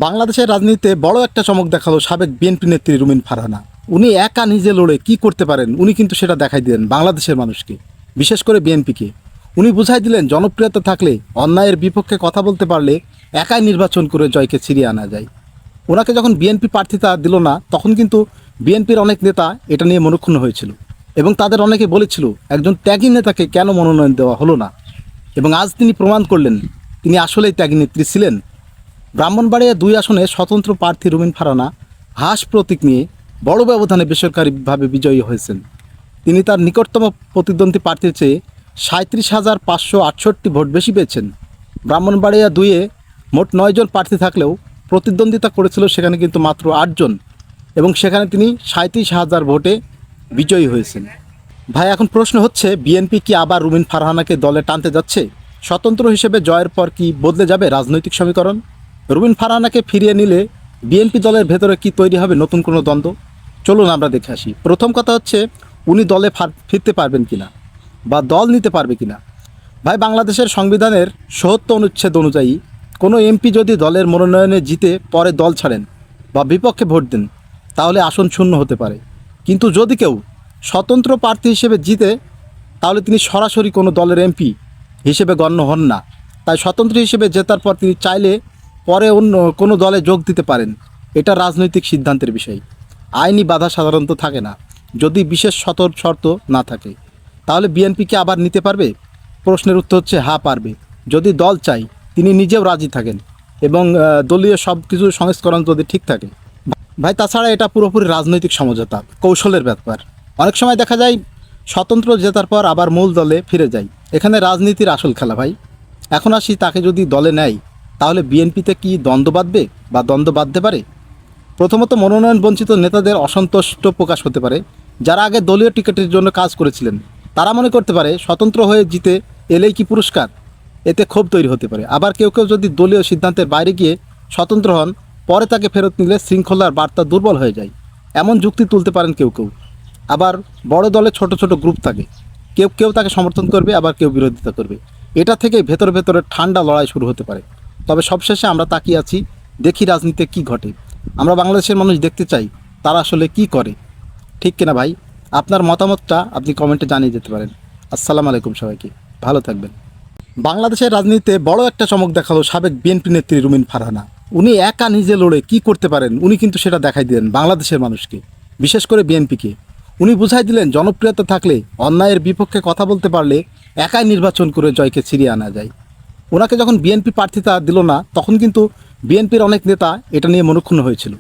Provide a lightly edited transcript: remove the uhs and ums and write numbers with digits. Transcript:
বাংলাদেশের রাজনীতিতে বড় একটা চমক দেখালো সাবেক বিএনপি নেত্রী রুমিন ফারহানা। উনি একা নিজে লড়ে কি করতে পারেন উনি কিন্তু সেটা দেখাই দিলেন বাংলাদেশের মানুষকে, বিশেষ করে বিএনপিকে। উনি বুঝাই দিলেন জনপ্রিয়তা থাকলে, অন্যায়ের বিপক্ষে কথা বলতে পারলে একাই নির্বাচন করে জয়কে ছিনিয়ে আনা যায়। ওনাকে যখন বিএনপি প্রার্থিতা দিল না, তখন কিন্তু বিএনপির অনেক নেতা এটা নিয়ে মনক্ষুণ্ণ হয়েছিল এবং তাদের অনেকে বলেছিল একজন ত্যাগী নেতাকে কেন মনোনয়ন দেওয়া হলো না। এবং আজ তিনি প্রমাণ করলেন তিনি আসলেই ত্যাগী নেত্রী ছিলেন। ব্রাহ্মণবাড়িয়া ২ আসনে স্বতন্ত্র প্রার্থী রুমিন ফারহানা হাঁস প্রতীক নিয়ে বড় ব্যবধানে বেসরকারিভাবে বিজয়ী হয়েছেন। তিনি তার নিকটতম প্রতিদ্বন্দ্বী প্রার্থীর চেয়ে ৩৭,৫৬৮ ভোট বেশি পেয়েছেন। ব্রাহ্মণবাড়িয়া ২-এ মোট ৯ জন প্রার্থী থাকলেও প্রতিদ্বন্দ্বিতা করেছিল সেখানে কিন্তু মাত্র ৮ জন, এবং সেখানে তিনি ৩৭,০০০ ভোটে বিজয়ী হয়েছেন। ভাই, এখন প্রশ্ন হচ্ছে বিএনপি কি আবার রুমিন ফারহানাকে দলে টানতে যাচ্ছে? স্বতন্ত্র হিসেবে জয়ের পর কি বদলে যাবে রাজনৈতিক সমীকরণ? রুমিন ফারহানাকে ফিরিয়ে নিলে বিএনপি দলের ভেতরে কি তৈরি হবে নতুন কোনো দ্বন্দ্ব? চলুন আমরা দেখে আসি। প্রথম কথা হচ্ছে উনি দলে ফিরতে পারবেন কিনা বা দল নিতে পারবে কিনা। ভাই, বাংলাদেশের সংবিধানের ৭০ অনুচ্ছেদ অনুযায়ী কোনো এমপি যদি দলের মনোনয়নে জিতে পরে দল ছাড়েন বা বিপক্ষে ভোট দেন তাহলে আসন শূন্য হতে পারে। কিন্তু যদি কেউ স্বতন্ত্র প্রার্থী হিসেবে জিতে তাহলে তিনি সরাসরি কোনো দলের এমপি হিসেবে গণ্য হন না। তাই স্বতন্ত্র হিসেবে জেতার পর তিনি চাইলে পরে অন্য কোনো দলে যোগ দিতে পারেন। এটা রাজনৈতিক সিদ্ধান্তের বিষয়। আইনি বাধা সাধারণত থাকে না যদি বিশেষ শর্ত না থাকে। তাহলে বিএনপিকে আবার নিতে পারবে? প্রশ্নের উত্তর হচ্ছে হ্যাঁ, পারবে, যদি দল চাই, তিনি নিজেও রাজি থাকেন এবং দলীয় সব কিছু সংস্করণ যদি ঠিক থাকে। ভাই, তাছাড়া এটা পুরোপুরি রাজনৈতিক সমঝোতা, কৌশলের ব্যাপার। অনেক সময় দেখা যায় স্বতন্ত্র জেতার পর আবার মূল দলে ফিরে যায়। এখানে রাজনীতির আসল খেলা ভাই। এখন আসি, তাকে যদি দলে নেয় তাহলে বিএনপিতে কি দ্বন্দ্ব বাঁধবে বা দ্বন্দ্ব বাঁধতে পারে? প্রথমত, মনোনয়ন বঞ্চিত নেতাদের অসন্তুষ্ট প্রকাশ হতে পারে। যারা আগে দলীয় টিকিটের জন্য কাজ করেছিলেন তারা মনে করতে পারে স্বতন্ত্র হয়ে জিতে এলেই কি পুরস্কার, এতে ক্ষোভ তৈরি হতে পারে। আবার কেউ কেউ যদি দলীয় সিদ্ধান্তের বাইরে গিয়ে স্বতন্ত্র হন, পরে তাকে ফেরত নিলে শৃঙ্খলার বার্তা দুর্বল হয়ে যায়, এমন যুক্তি তুলতে পারেন কেউ কেউ। আবার বড় দলে ছোট ছোট গ্রুপ থাকে, কেউ কেউ তাকে সমর্থন করবে, আবার কেউ বিরোধিতা করবে। এটা থেকে ভেতরে ভেতরে ঠান্ডা লড়াই শুরু হতে পারে। তবে সবশেষে আমরা তাকিয়ে আছি, দেখি রাজনীতিতে কি ঘটে। আমরা বাংলাদেশের মানুষ দেখতে চাই তারা আসলে কি করে। ঠিক কিনা ভাই? আপনার মতামতটা আপনি কমেন্টে জানিয়ে যেতে পারেন। আসসালামু আলাইকুম সবাইকে, ভালো থাকবেন। বাংলাদেশের রাজনীতিতে বড় একটা চমক দেখালো সাবেক বিএনপি নেত্রী রুমিন ফারহানা। উনি একা নিজে লড়ে কি করতে পারেন উনি কিন্তু সেটা দেখাই দিলেন বাংলাদেশের মানুষকে, বিশেষ করে বিএনপিকে। উনি বুঝাই দিলেন জনপ্রিয়তা থাকলে, অন্যায়ের বিপক্ষে কথা বলতে পারলে একাই নির্বাচন করে জয়কে ছিনিয়ে আনা যায়। ওনাকে যখন বিএনপি প্রার্থিতা দিল না, তখন কিন্তু বিএনপির অনেক নেতা এটা নিয়ে মনক্ষুণ্ণ হয়েছিল।